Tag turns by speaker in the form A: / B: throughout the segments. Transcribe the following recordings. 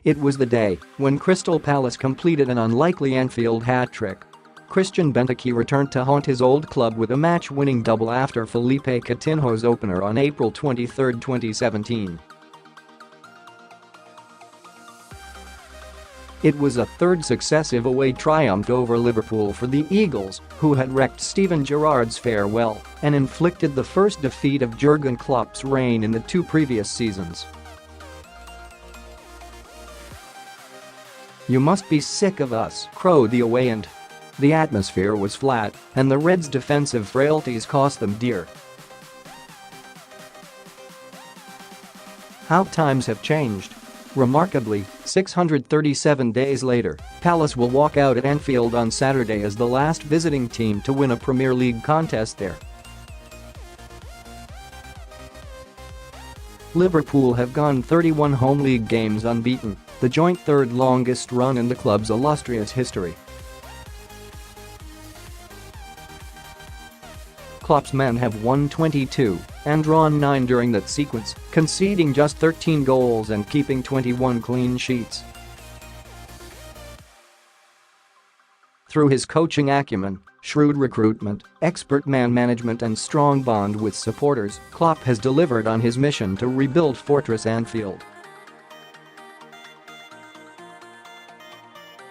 A: It was the day when Crystal Palace completed an unlikely Anfield hat-trick. Christian Benteke returned to haunt his old club with a match-winning double after Philippe Coutinho's opener on April 23, 2017. It was a third successive away triumph over Liverpool for the Eagles, who had wrecked Steven Gerrard's farewell and inflicted the first defeat of Jurgen Klopp's reign in the two previous seasons. "You must be sick of us," crowed the away end. The atmosphere was flat, and the Reds' defensive frailties cost them dear. How times have changed. Remarkably, 637 days later, Palace will walk out at Anfield on Saturday as the last visiting team to win a Premier League contest there. Liverpool have gone 31 home league games unbeaten, the joint third longest run in the club's illustrious history. Klopp's men have won 22 and drawn 9 during that sequence, conceding just 13 goals and keeping 21 clean sheets. Through his coaching acumen, shrewd recruitment, expert man management and strong bond with supporters, Klopp has delivered on his mission to rebuild Fortress Anfield.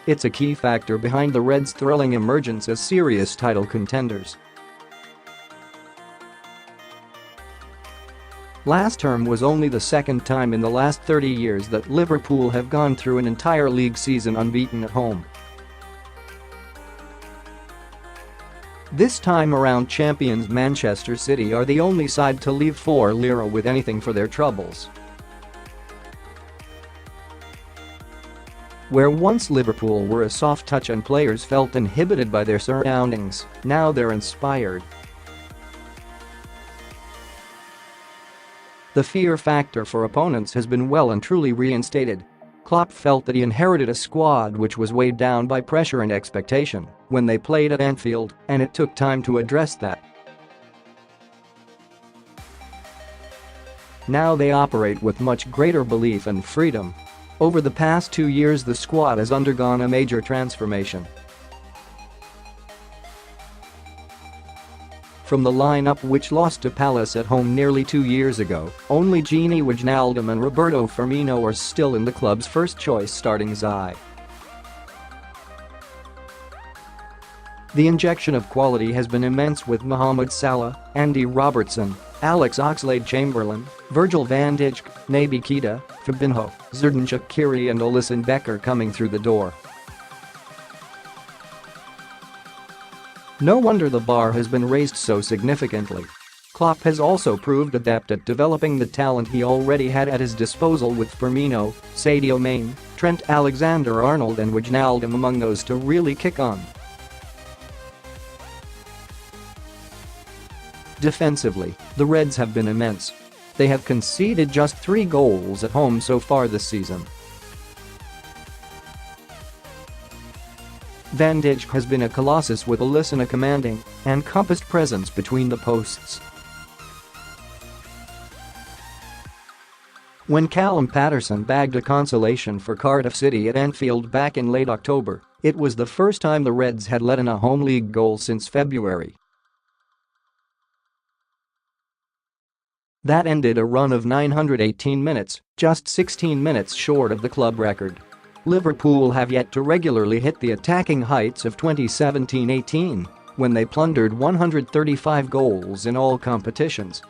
A: It's a key factor behind the Reds' thrilling emergence as serious title contenders. Last term was only the second time in the last 30 years that Liverpool have gone through an entire league season unbeaten at home. This time around, champions Manchester City are the only side to leave 4-0 with anything for their troubles. Where once Liverpool were a soft touch and players felt inhibited by their surroundings, now they're inspired. The fear factor for opponents has been well and truly reinstated. Klopp felt that he inherited a squad which was weighed down by pressure and expectation when they played at Anfield, and it took time to address that. Now they operate with much greater belief and freedom. Over the past 2 years, the squad has undergone a major transformation. From the lineup which lost to Palace at home nearly 2 years ago, only Gini, Wijnaldum and Roberto Firmino are still in the club's first-choice starting side. The injection of quality has been immense with Mohamed Salah, Andy Robertson, Oxlade-Chamberlain, Virgil van Dijk, Naby Keita, Firmino, Xherdan Shaqiri and Alisson Becker coming through the door. No wonder the bar has been raised so significantly. Klopp has also proved adept at developing the talent he already had at his disposal with Firmino, Sadio Mane, Trent Alexander-Arnold and Wijnaldum among those to really kick on. Defensively, the Reds have been immense. They have conceded just 3 goals at home so far this season. Van Dijk has been a colossus with Alisson a commanding and compassed presence between the posts. When Callum Paterson bagged a consolation for Cardiff City at Anfield back in late October, it was the first time the Reds had let in a home league goal since February. That ended a run of 918 minutes, just 16 minutes short of the club record. Liverpool have yet to regularly hit the attacking heights of 2017-18, when they plundered 135 goals in all competitions.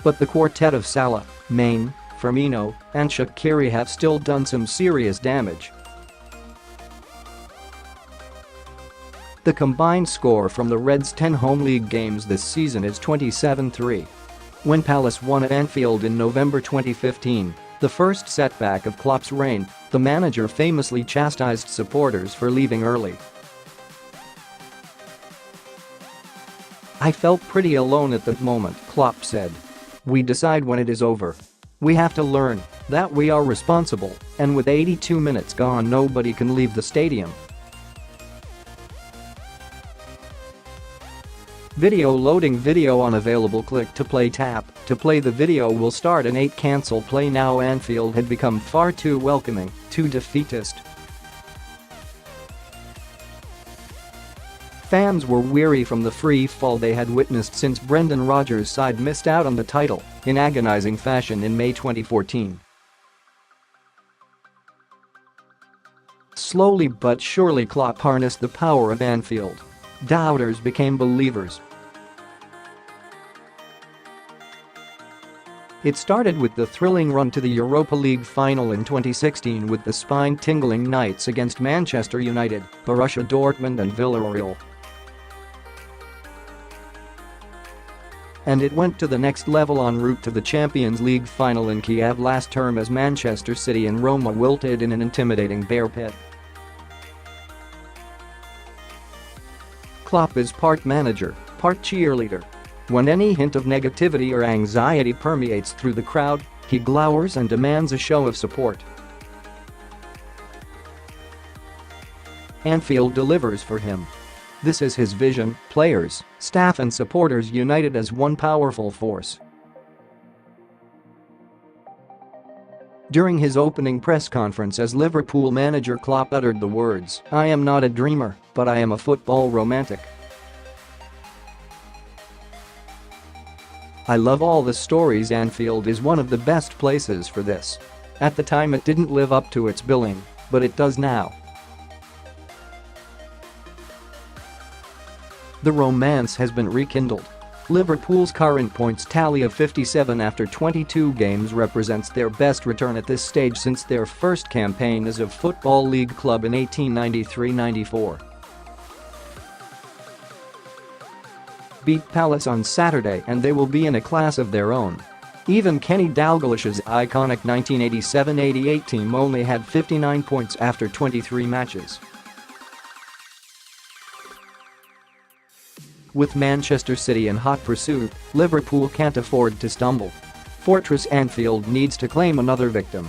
A: But the quartet of Salah, Mane, Firmino, and Shaqiri have still done some serious damage. The combined score from the Reds' 10 home league games this season is 27-3. When Palace won at Anfield in November 2015, the first setback of Klopp's reign, the manager famously chastised supporters for leaving early. "I felt pretty alone at that moment," Klopp said. "We decide when it is over. We have to learn that we are responsible, and with 82 minutes gone nobody can leave the stadium." Video loading. Video unavailable. Click to play. Tap to play. The video will start in 8. Cancel play now. Anfield had become far too welcoming, too defeatist. Fans were weary from the free fall they had witnessed since Brendan Rodgers' side missed out on the title in agonizing fashion in May 2014. Slowly but surely Klopp harnessed the power of Anfield. Doubters became believers. It started with the thrilling run to the Europa League final in 2016 with the spine-tingling nights against Manchester United, Borussia Dortmund and Villarreal. And it went to the next level en route to the Champions League final in Kiev last term as Manchester City and Roma wilted in an intimidating bear pit. Klopp is part manager, part cheerleader. When any hint of negativity or anxiety permeates through the crowd, he glowers and demands a show of support. Anfield delivers for him. This is his vision, players, staff and supporters united as one powerful force. During his opening press conference as Liverpool manager, Klopp uttered the words, "I am not a dreamer, but I am a football romantic. I love all the stories. Anfield is one of the best places for this. At the time it didn't live up to its billing, but it does now." The romance has been rekindled. Liverpool's current points tally of 57 after 22 games represents their best return at this stage since their first campaign as a Football League club in 1893-94. Beat Palace on Saturday and they will be in a class of their own. Even Kenny Dalglish's iconic 1987-88 team only had 59 points after 23 matches. With Manchester City in hot pursuit, Liverpool can't afford to stumble. Fortress Anfield needs to claim another victim.